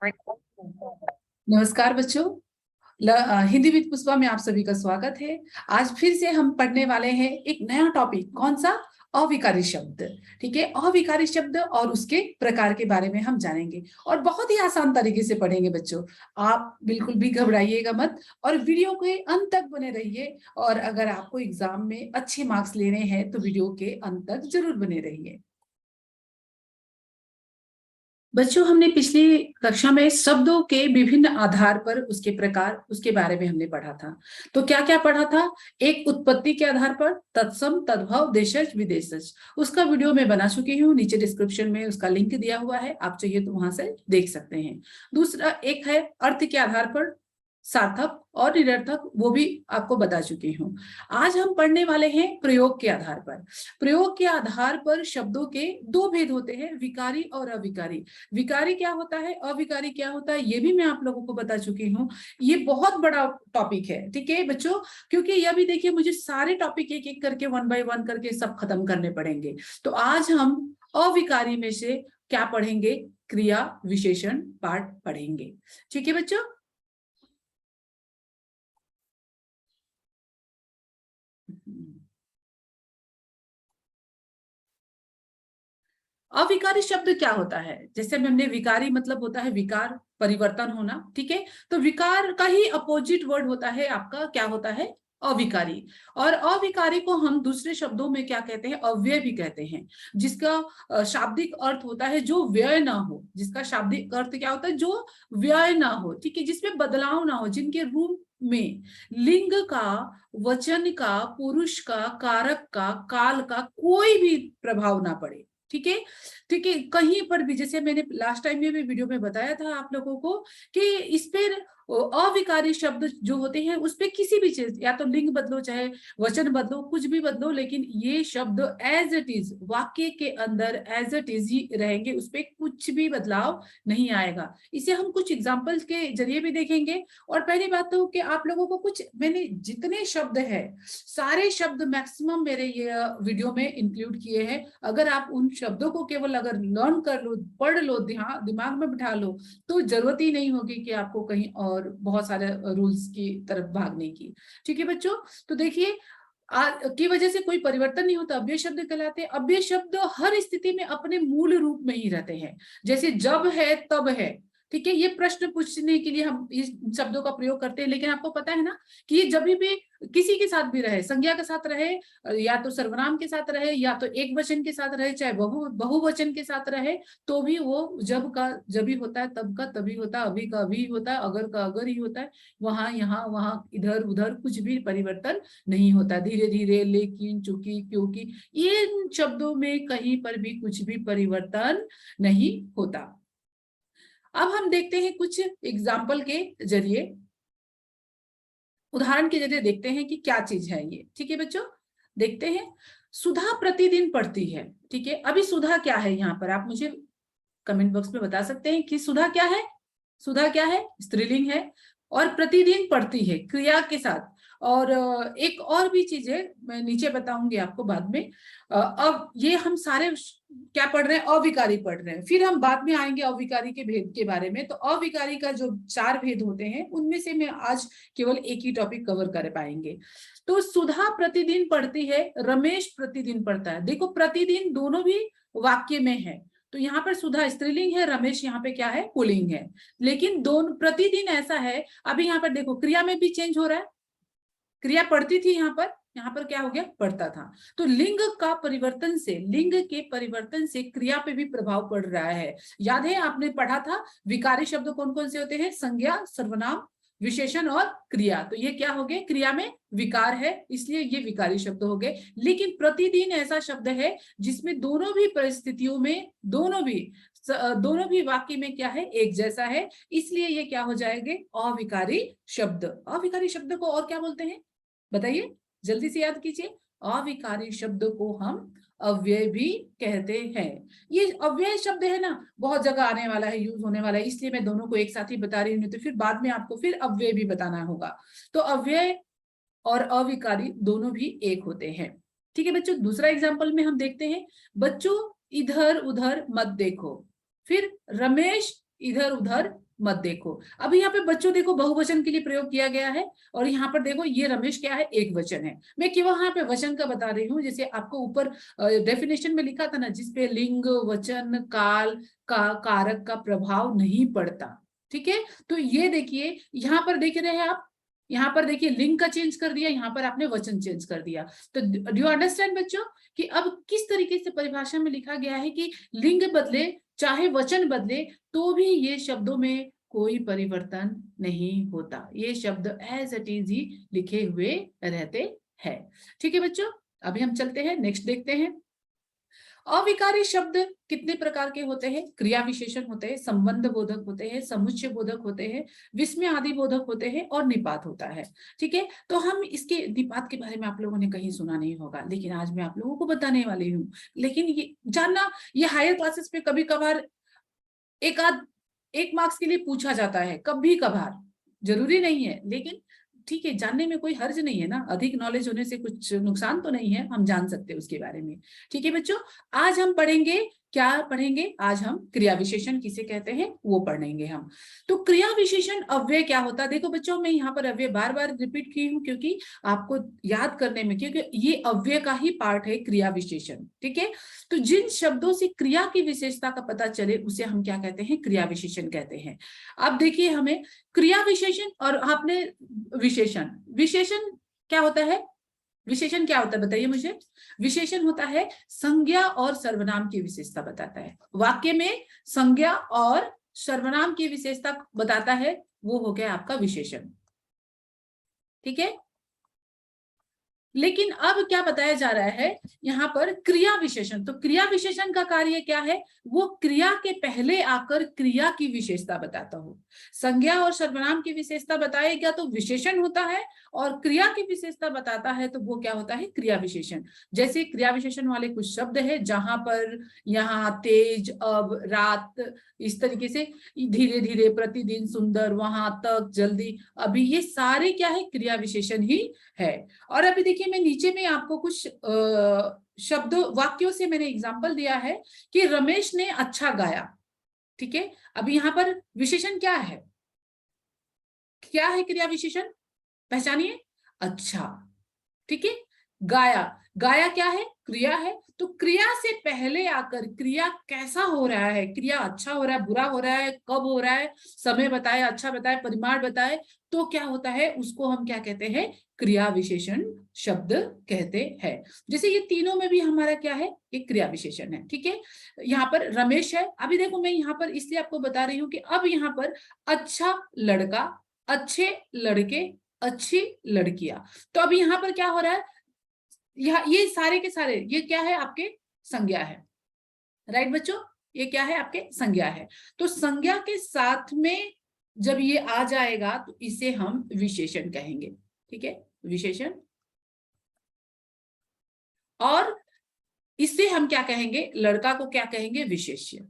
नमस्कार बच्चों। हिंदी विद पुष्पा में आप सभी का स्वागत है। आज फिर से हम पढ़ने वाले हैं एक नया टॉपिक। कौन सा? अविकारी शब्द। ठीक है, अविकारी शब्द और उसके प्रकार के बारे में हम जानेंगे और बहुत ही आसान तरीके से पढ़ेंगे बच्चों। आप बिल्कुल भी घबराइएगा मत और वीडियो के अंत तक बने रहिए। और अगर आपको एग्जाम में अच्छे मार्क्स लेने हैं तो वीडियो के अंत तक जरूर बने रहिए। बच्चों, हमने पिछली कक्षा में शब्दों के विभिन्न आधार पर उसके प्रकार, उसके बारे में हमने पढ़ा था। तो क्या क्या पढ़ा था? एक, उत्पत्ति के आधार पर तत्सम, तद्भव, देशज, विदेशज। उसका वीडियो मैं बना चुकी हूँ, नीचे डिस्क्रिप्शन में उसका लिंक दिया हुआ है, आप चाहिए तो वहां से देख सकते हैं। दूसरा एक है अर्थ के आधार पर सार्थक और निरर्थक, वो भी आपको बता चुकी हूँ। आज हम पढ़ने वाले हैं प्रयोग के आधार पर। प्रयोग के आधार पर शब्दों के दो भेद होते हैं, विकारी और अविकारी। विकारी क्या होता है, अविकारी क्या होता है, ये भी मैं आप लोगों को बता चुकी हूँ। ये बहुत बड़ा टॉपिक है, ठीक है बच्चों, क्योंकि यह भी देखिए मुझे सारे टॉपिक एक एक करके 1 बाय 1 करके सब खत्म करने पड़ेंगे। तो आज हम अविकारी में से क्या पढ़ेंगे? क्रिया विशेषण पाठ पढ़ेंगे। ठीक है बच्चों। अविकारी शब्द क्या होता है? जैसे हमने विकारी मतलब होता है विकार, परिवर्तन होना, ठीक है। तो विकार का ही अपोजिट वर्ड होता है आपका, क्या होता है? अविकारी। और अविकारी को हम दूसरे शब्दों में क्या कहते हैं? अव्यय भी कहते हैं, जिसका शाब्दिक अर्थ होता है जो व्यय ना हो। जिसका शाब्दिक अर्थ क्या होता है? जो व्यय ना हो, ठीक है, जिसमें बदलाव ना हो, जिनके रूप में लिंग का, वचन का, पुरुष का, कारक का, काल का कोई भी प्रभाव ना पड़े। ठीक है, ठीक है। कहीं पर भी, जैसे मैंने लास्ट टाइम में भी वीडियो में बताया था आप लोगों को कि इस पर अविकारी शब्द जो होते हैं उस पे किसी भी चीज, या तो लिंग बदलो, चाहे वचन बदलो, कुछ भी बदलो, लेकिन ये शब्द एज इट इज वाक्य के अंदर एज इट इज ही रहेंगे, उस पे कुछ भी बदलाव नहीं आएगा। इसे हम कुछ एग्जाम्पल्स के जरिए भी देखेंगे। और पहली बात तो कि आप लोगों को कुछ, मैंने जितने शब्द है सारे शब्द मैक्सिमम मेरे ये वीडियो में इंक्लूड किए हैं। अगर आप उन शब्दों को केवल अगर लर्न कर लो, पढ़ लो, दिमाग में बिठा लो, तो जरूरत ही नहीं होगी कि आपको कहीं और बहुत सारे रूल्स की तरफ भागने की। ठीक है बच्चों। तो देखिए, की वजह से कोई परिवर्तन नहीं होता, अव्यय शब्द कहलाते हैं। अव्यय शब्द हर स्थिति में अपने मूल रूप में ही रहते हैं। जैसे जब है तब है, ठीक है, ये प्रश्न पूछने के लिए हम इस शब्दों का प्रयोग करते हैं। लेकिन आपको पता है ना कि ये जब भी किसी के साथ भी रहे, संज्ञा के साथ रहे, या तो सर्वनाम के साथ रहे, या तो एक वचन के साथ रहे, चाहे बहुवचन के साथ रहे, तो भी वो जब का जब ही होता है, तब का तभी होता है, अभी का अभी होता है, अगर का अगर ही होता है। वहां यहाँ वहां इधर उधर कुछ भी परिवर्तन नहीं होता। धीरे धीरे, लेकिन, चूंकि, क्योंकि, इन शब्दों में कहीं पर भी कुछ भी परिवर्तन नहीं होता। अब हम देखते हैं कुछ एग्जाम्पल के जरिए, उदाहरण के जरिए देखते हैं कि क्या चीज है ये। ठीक है बच्चों, देखते हैं। सुधा प्रतिदिन पढ़ती है। ठीक है, अभी सुधा क्या है यहाँ पर आप मुझे कमेंट बॉक्स में बता सकते हैं कि सुधा क्या है? सुधा क्या है? स्त्रीलिंग है और प्रतिदिन पढ़ती है क्रिया के साथ। और एक और भी चीज है, मैं नीचे बताऊंगी आपको बाद में। अब ये हम सारे क्या पढ़ रहे हैं? अविकारी पढ़ रहे हैं। फिर हम बाद में आएंगे अविकारी के भेद के बारे में। तो अविकारी का जो 4 भेद होते हैं उनमें से मैं आज केवल एक ही टॉपिक कवर कर पाएंगे। तो सुधा प्रतिदिन पढ़ती है, रमेश प्रतिदिन पढ़ता है। देखो, प्रतिदिन दोनों भी वाक्य में है। तो यहाँ पर सुधा स्त्रीलिंग है, रमेश यहाँ पे क्या है? पुल्लिंग है। लेकिन दोनों प्रतिदिन ऐसा है, अभी यहाँ पर देखो क्रिया में भी चेंज हो रहा है। क्रिया पढ़ती थी, यहाँ पर क्या हो गया? पढ़ता था। तो लिंग का परिवर्तन से, लिंग के परिवर्तन से क्रिया पे भी प्रभाव पड़ रहा है। याद है आपने पढ़ा था विकारी शब्द कौन कौन से होते हैं? संज्ञा, सर्वनाम, विशेषण और क्रिया। तो ये क्या हो गए? क्रिया में विकार है, इसलिए ये विकारी शब्द हो गए। लेकिन प्रतिदिन ऐसा शब्द है जिसमें दोनों भी परिस्थितियों में, दोनों भी वाक्य में क्या है? एक जैसा है, इसलिए ये क्या हो जाएंगे? अविकारी शब्द। अविकारी शब्द को और क्या बोलते हैं बताइए, जल्दी से याद कीजिए। अविकारी शब्द को हम अव्यय भी कहते हैं। ये अव्यय शब्द है ना, बहुत जगह आने वाला है, यूज होने वाला है, इसलिए मैं दोनों को एक साथ ही बता रही हूँ, तो फिर बाद में आपको फिर अव्यय भी बताना होगा। तो अव्यय और अविकारी दोनों भी एक होते हैं। ठीक है बच्चों, दूसरा एग्जाम्पल में हम देखते हैं, बच्चों इधर उधर मत देखो। फिर रमेश इधर उधर मत देखो। अब यहाँ पे बच्चों देखो बहुवचन के लिए प्रयोग किया गया है, और यहाँ पर देखो ये रमेश क्या है, एक वचन है। मैं केवल यहाँ पे वचन का बता रही हूँ, जैसे आपको ऊपर डेफिनेशन में लिखा था ना, जिसपे लिंग, वचन, काल का, कारक का प्रभाव नहीं पड़ता। ठीक है, तो ये देखिए यहाँ पर देख रहे हैं आप, यहाँ पर देखिए लिंग का चेंज कर दिया, यहाँ पर आपने वचन चेंज कर दिया। तो डू यू अंडरस्टैंड बच्चों कि अब किस तरीके से परिभाषा में लिखा गया है कि लिंग बदले चाहे वचन बदले तो भी ये शब्दों में कोई परिवर्तन नहीं होता, ये शब्द एज इट इज ही लिखे हुए रहते हैं। ठीक है बच्चों, अभी हम चलते हैं, नेक्स्ट देखते हैं। अविकारी शब्द कितने प्रकार के होते हैं? क्रिया विशेषण होते हैं, संबंध बोधक होते हैं, समुच्चय बोधक होते हैं, विस्मय आदि बोधक होते हैं, और निपात होता है। ठीक है, तो हम इसके निपात के बारे में आप लोगों ने कहीं सुना नहीं होगा, लेकिन आज मैं आप लोगों को बताने वाली हूँ। लेकिन ये जानना, ये हायर क्लासेस में कभी कभार एक मार्क्स के लिए पूछा जाता है, कभी कभार, जरूरी नहीं है, लेकिन ठीक है, जानने में कोई हर्ज नहीं है ना, अधिक नॉलेज होने से कुछ नुकसान तो नहीं है, हम जान सकते हैं उसके बारे में। ठीक है बच्चों, आज हम पढ़ेंगे, क्या पढ़ेंगे आज हम? क्रिया विशेषण किसे कहते हैं वो पढ़ेंगे हम। तो क्रिया विशेषण अव्यय क्या होता है? देखो बच्चों, मैं यहाँ पर अव्यय बार बार रिपीट की हूँ क्योंकि आपको याद करने में, क्योंकि ये अव्यय का ही पार्ट है क्रिया विशेषण। ठीक है, तो जिन शब्दों से क्रिया की विशेषता का पता चले उसे हम क्या कहते हैं? क्रिया विशेषण कहते हैं। अब देखिए, हमें क्रिया विशेषण और आपने विशेषण, विशेषण क्या होता है? विशेषण क्या होता है बताइए मुझे? विशेषण होता है संज्ञा और सर्वनाम की विशेषता बताता है। वाक्य में संज्ञा और सर्वनाम की विशेषता बताता है, वो हो गया आपका विशेषण। ठीक है, लेकिन अब क्या बताया जा रहा है यहाँ पर? क्रिया विशेषण। तो क्रिया विशेषण का कार्य क्या है? वो क्रिया के पहले आकर क्रिया की विशेषता बताता हो। संज्ञा और सर्वनाम की विशेषता बताएगा तो विशेषण होता है, और क्रिया की विशेषता बताता है तो वो क्या होता है? क्रिया विशेषण। जैसे क्रिया विशेषण वाले कुछ शब्द है, जहां पर, यहाँ, तेज, अब, रात, इस तरीके से, धीरे धीरे, प्रतिदिन, सुंदर, वहां तक, जल्दी, अभी, ये सारे क्या है? क्रिया विशेषण ही है। और अभी देखिए, मैं नीचे में आपको कुछ शब्द वाक्यों से मैंने एग्जांपल दिया है कि रमेश ने अच्छा गाया। ठीक है, अभी यहाँ पर विशेषण क्या है? क्या है क्रिया विशेषण? पहचानिए। अच्छा, ठीक है, गाया, गाया क्या है? क्रिया है। तो क्रिया से पहले आकर क्रिया कैसा हो रहा है, क्रिया अच्छा हो रहा है, बुरा हो रहा है, कब हो रहा है, समय बताए, अच्छा बताए, परिमाण बताए, तो क्या होता है? उसको हम क्या कहते हैं? क्रिया विशेषण शब्द कहते हैं। जैसे ये तीनों में भी हमारा क्या है? एक क्रिया विशेषण है। ठीक है, यहाँ पर रमेश है। अभी देखो, मैं यहाँ पर इसलिए आपको बता रही हूँ कि अब यहाँ पर अच्छा लड़का, अच्छे लड़के, अच्छी लड़कियां, तो अब यहाँ पर क्या हो रहा है? ये सारे के सारे, ये क्या है? आपके संज्ञा है। राइट बच्चों, ये क्या है? आपके संज्ञा है। तो संज्ञा के साथ में जब ये आ जाएगा तो इसे हम विशेषण कहेंगे। ठीक है, विशेषण। और इससे हम क्या कहेंगे? लड़का को क्या कहेंगे? विशेष्य।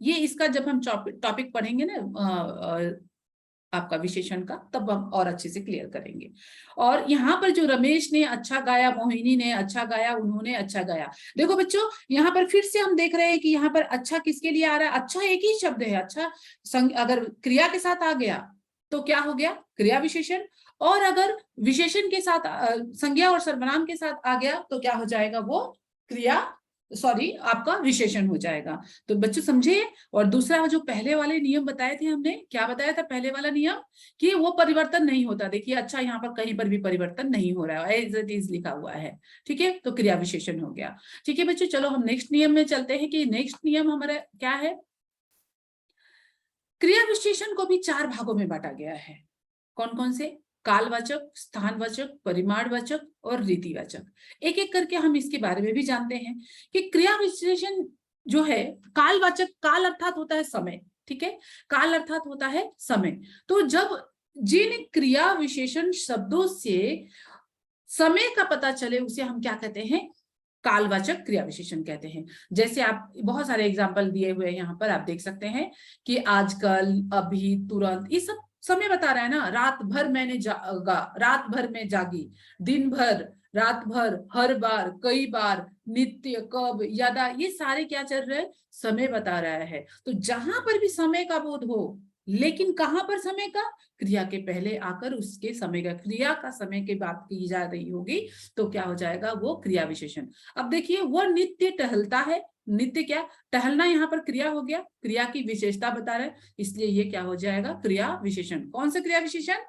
ये इसका जब हम टॉपिक पढ़ेंगे ना आपका विशेषण का, तब हम और अच्छे से क्लियर करेंगे। और यहाँ पर जो रमेश ने अच्छा गाया, मोहिनी ने अच्छा गाया, उन्होंने अच्छा गाया, देखो बच्चों, यहाँ पर फिर से हम देख रहे हैं कि यहाँ पर अच्छा किसके लिए आ रहा है? अच्छा एक ही शब्द है, अच्छा अगर क्रिया के साथ आ गया तो क्या हो गया? क्रिया विशेषण। और अगर विशेषण के साथ संज्ञा और सर्वनाम के साथ आ गया तो क्या हो जाएगा? वो क्रिया, सॉरी, आपका विशेषण हो जाएगा। तो बच्चों समझे। और दूसरा जो पहले वाले नियम बताए थे हमने, क्या बताया था पहले वाला नियम? कि वो परिवर्तन नहीं होता। देखिए, अच्छा यहाँ पर कहीं पर भी परिवर्तन नहीं हो रहा है, एज इट इज लिखा हुआ है। ठीक है, तो क्रिया विशेषण हो गया। ठीक है बच्चों, चलो हम नेक्स्ट नियम में चलते हैं कि नेक्स्ट नियम हमारा क्या है? क्रिया विशेषण को भी 4 भागों में बांटा गया है। कौन कौन से? कालवाचक, स्थानवाचक, परिमाणवाचक और रीतिवाचक। एक एक करके हम इसके बारे में भी जानते हैं कि क्रिया विशेषण जो है, कालवाचक, काल अर्थात होता है समय। ठीक है, काल अर्थात होता है समय। तो जब जिन क्रिया विशेषण शब्दों से समय का पता चले उसे हम क्या कहते हैं? कालवाचक क्रिया विशेषण कहते हैं। जैसे आप बहुत सारे एग्जाम्पल दिए हुए हैं यहाँ पर, आप देख सकते हैं कि आजकल, अभी, तुरंत, ये सब समय बता रहा है ना। रात भर मैंने जागा, रात भर में जागी, दिन भर, रात भर, हर बार, कई बार, नित्य, कब, यदा, ये सारे क्या चल रहे हैं? समय बता रहा है। तो जहां पर भी समय का बोध हो लेकिन कहां पर समय का, क्रिया के पहले आकर उसके समय का, क्रिया का समय की बात की जा रही होगी तो क्या हो जाएगा, वो क्रिया विशेषण। अब देखिए, वो नित्य टहलता है, नित्य क्या, टहलना यहाँ पर क्रिया हो गया, क्रिया की विशेषता बता रहे, इसलिए ये क्या हो जाएगा, क्रिया विशेषण। कौन सा क्रिया विशेषण,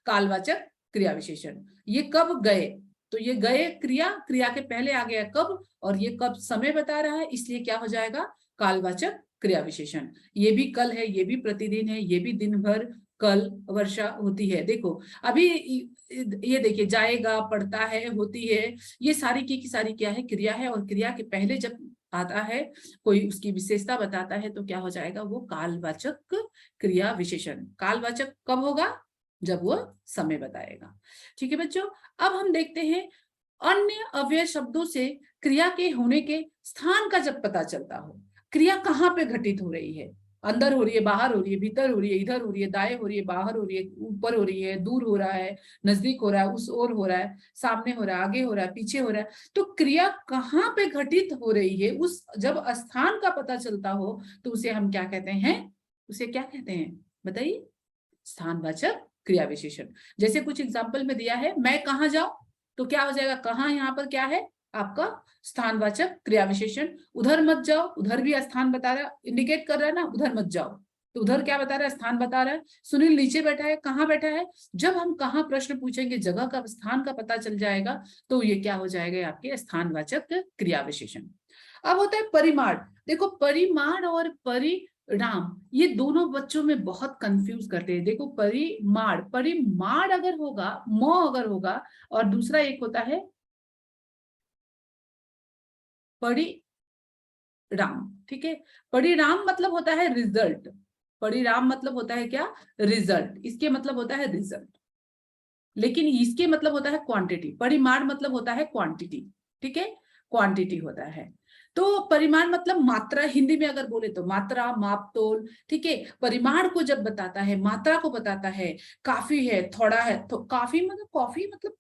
कालवाचक क्रिया विशेषण। ये कब गए, तो ये गए क्रिया, क्रिया के पहले आ गया कब, और ये कब समय बता रहा है, इसलिए क्या हो जाएगा, कालवाचक क्रिया विशेषण। ये भी कल है, ये भी प्रतिदिन है, ये भी दिन भर, कल वर्षा होती है। देखो अभी ये देखिए, जाएगा, पढ़ता है, होती है, ये सारी की सारी क्या है, क्रिया है। और क्रिया के पहले जब आता है कोई उसकी विशेषता बताता है तो क्या हो जाएगा, वो कालवाचक क्रिया विशेषण। कालवाचक कब होगा, जब वो समय बताएगा। ठीक है बच्चों, अब हम देखते हैं अन्य अव्यय शब्दों से क्रिया के होने के स्थान का जब पता चलता हो, क्रिया कहाँ पे घटित हो रही है, अंदर हो रही है, बाहर हो रही है, भीतर हो रही है, इधर हो रही है, दाएं हो रही है, बाहर हो रही है, ऊपर हो रही है, दूर हो रहा है, नजदीक हो रहा है, उस ओर हो रहा है, सामने हो रहा है, आगे हो रहा है, पीछे हो रहा है, तो क्रिया कहाँ पे घटित हो रही है, उस जब स्थान का पता चलता हो तो उसे हम क्या कहते हैं, उसे क्या कहते हैं बताइए, स्थानवाचक क्रिया विशेषण। जैसे कुछ एग्जाम्पल में दिया है, मैं कहाँ जाऊं, तो क्या हो जाएगा, कहाँ यहाँ पर क्या है आपका स्थानवाचक क्रिया विशेषण। उधर मत जाओ, उधर भी स्थान बता रहा है, इंडिकेट कर रहा है ना, उधर मत जाओ, तो उधर क्या बता रहा है, स्थान बता रहा है। सुनील नीचे बैठा है, कहाँ बैठा है, जब हम कहाँ प्रश्न पूछेंगे, जगह का, स्थान का पता चल जाएगा तो ये क्या हो जाएगा, आपके स्थानवाचक क्रिया विशेषण। अब होता है परिमाण। देखो परिमाण और परिणाम, ये दोनों बच्चों में बहुत कंफ्यूज करते हैं। देखो परिमाण, परिमाण अगर होगा, म अगर होगा, और दूसरा एक होता है परिणाम। ठीक है, परिणाम मतलब होता है रिजल्ट, परिणाम मतलब होता है क्या, रिजल्ट, इसके मतलब होता है रिजल्ट, लेकिन इसके मतलब होता है क्वांटिटी। परिमाण मतलब होता है क्वांटिटी, ठीक है, क्वांटिटी होता है। तो परिमाण मतलब मात्रा, हिंदी में अगर बोले तो मात्रा, माप तोल। ठीक है, परिमाण को जब बताता है, मात्रा को बताता है, काफी है, थोड़ा है, तो काफी मतलब कॉफी मतलब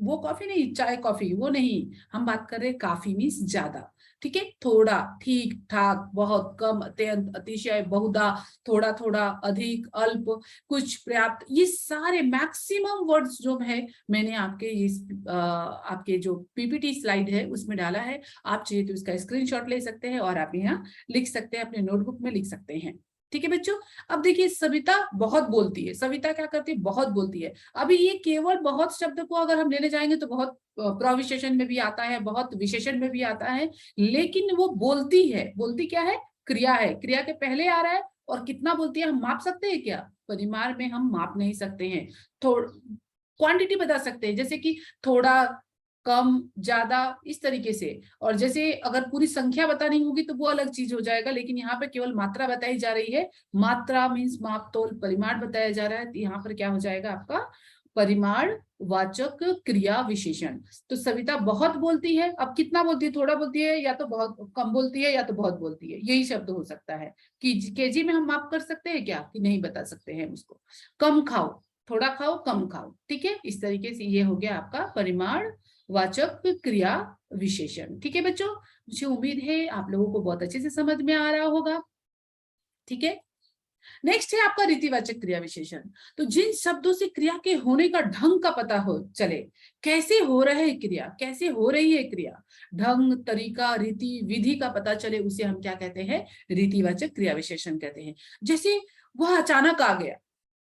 वो कॉफी नहीं, चाय कॉफी वो नहीं, हम बात कर रहे हैं काफी मीन्स ज्यादा। ठीक है, थोड़ा, ठीक ठाक, बहुत, कम, अत्यंत, अतिशय, बहुधा, थोड़ा थोड़ा, अधिक, अल्प, कुछ, पर्याप्त, ये सारे मैक्सिमम वर्ड्स जो है मैंने आपके इस आपके जो पीपीटी स्लाइड है उसमें डाला है। आप चाहिए तो इसका स्क्रीनशॉट ले सकते हैं और आप यहाँ लिख सकते हैं, अपने नोटबुक में लिख सकते हैं। ठीक है बच्चों, अब देखिए सविता बहुत बोलती है, सविता क्या करती है, बहुत बोलती है। अभी ये केवल बहुत शब्द को अगर हम लेने जाएंगे तो बहुत प्रविशेषण में भी आता है, बहुत विशेषण में भी आता है, लेकिन वो बोलती है, बोलती क्या है, क्रिया है, क्रिया के पहले आ रहा है। और कितना बोलती है हम माप सकते हैं क्या, परिमाण में हम माप नहीं सकते हैं, थोड़ा क्वांटिटी बता सकते हैं, जैसे कि थोड़ा, कम, ज्यादा, इस तरीके से। और जैसे अगर पूरी संख्या बतानी होगी तो वो अलग चीज हो जाएगा, लेकिन यहाँ पे केवल मात्रा बताई जा रही है, मात्रा मीन्स माप तोल, परिमाण बताया जा रहा है, तो यहाँ पर क्या हो जाएगा आपका परिमाण वाचक क्रिया विशेषण। तो सविता बहुत बोलती है, अब कितना बोलती है, थोड़ा बोलती है, या तो बहुत कम बोलती है, या तो बहुत बोलती है, यही शब्द हो सकता है। कि केजी में हम माप कर सकते हैं क्या, कि नहीं बता सकते हैं उसको। कम खाओ, थोड़ा खाओ, कम खाओ, ठीक है, इस तरीके से ये हो गया आपका परिमाण वाचक क्रिया विशेषण। ठीक है बच्चों, मुझे उम्मीद है आप लोगों को बहुत अच्छे से समझ में आ रहा होगा। ठीक है, नेक्स्ट है आपका रीतिवाचक क्रिया विशेषण। तो जिन शब्दों से क्रिया के होने का ढंग का पता हो चले, कैसे हो रहा है क्रिया, कैसे हो रही है क्रिया, ढंग, तरीका, रीति, विधि का पता चले, उसे हम क्या कहते हैं, रीतिवाचक क्रिया विशेषण कहते हैं। जैसे वह अचानक आ गया,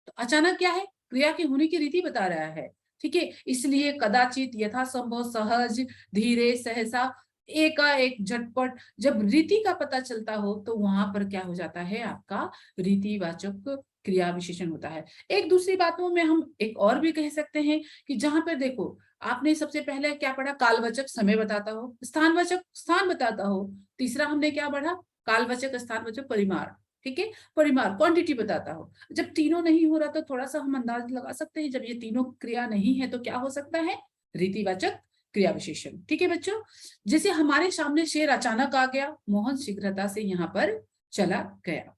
तो अचानक क्या है, क्रिया के होने की रीति बता रहा है। ठीक है, इसलिए कदाचित, यथासंभव, सहज, धीरे, सहसा, एकाएक, झटपट, जब रीति का पता चलता हो तो वहां पर क्या हो जाता है, आपका रीतिवाचक क्रिया विशेषण होता है। एक दूसरी बातों में हम एक और भी कह सकते हैं कि जहां पर देखो आपने सबसे पहले क्या पढ़ा, कालवाचक समय बताता हो, स्थानवाचक स्थान बताता हो, तीसरा हमने क्या पढ़ा, कालवाचक, स्थानवाचक, परिमाण। ठीक है, परिमाण क्वांटिटी बताता हो। जब तीनों नहीं हो रहा तो थोड़ा सा हम अंदाज लगा सकते हैं, जब ये तीनों क्रिया नहीं है तो क्या हो सकता है, रीतिवाचक क्रिया विशेषण। ठीक है बच्चों, जैसे हमारे सामने शेर अचानक आ गया, मोहन शीघ्रता से यहाँ पर चला गया।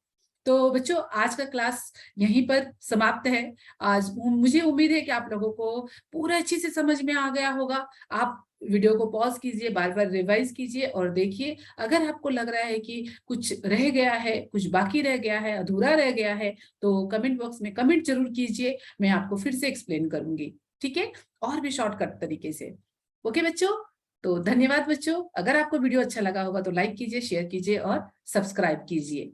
तो बच्चों आज का क्लास यहीं पर समाप्त है। आज मुझे उम्मीद है कि आप लोगों को पूरा अच्छे से समझ में आ गया होगा। आप वीडियो को पॉज कीजिए, बार बार रिवाइज कीजिए और देखिए। अगर आपको लग रहा है कि कुछ रह गया है, कुछ बाकी रह गया है, अधूरा रह गया है, तो कमेंट बॉक्स में कमेंट जरूर कीजिए, मैं आपको फिर से एक्सप्लेन करूंगी, ठीक है, और भी शॉर्टकट तरीके से। ओके बच्चों, तो धन्यवाद बच्चों। अगर आपको वीडियो अच्छा लगा होगा तो लाइक कीजिए, शेयर कीजिए और सब्सक्राइब कीजिए।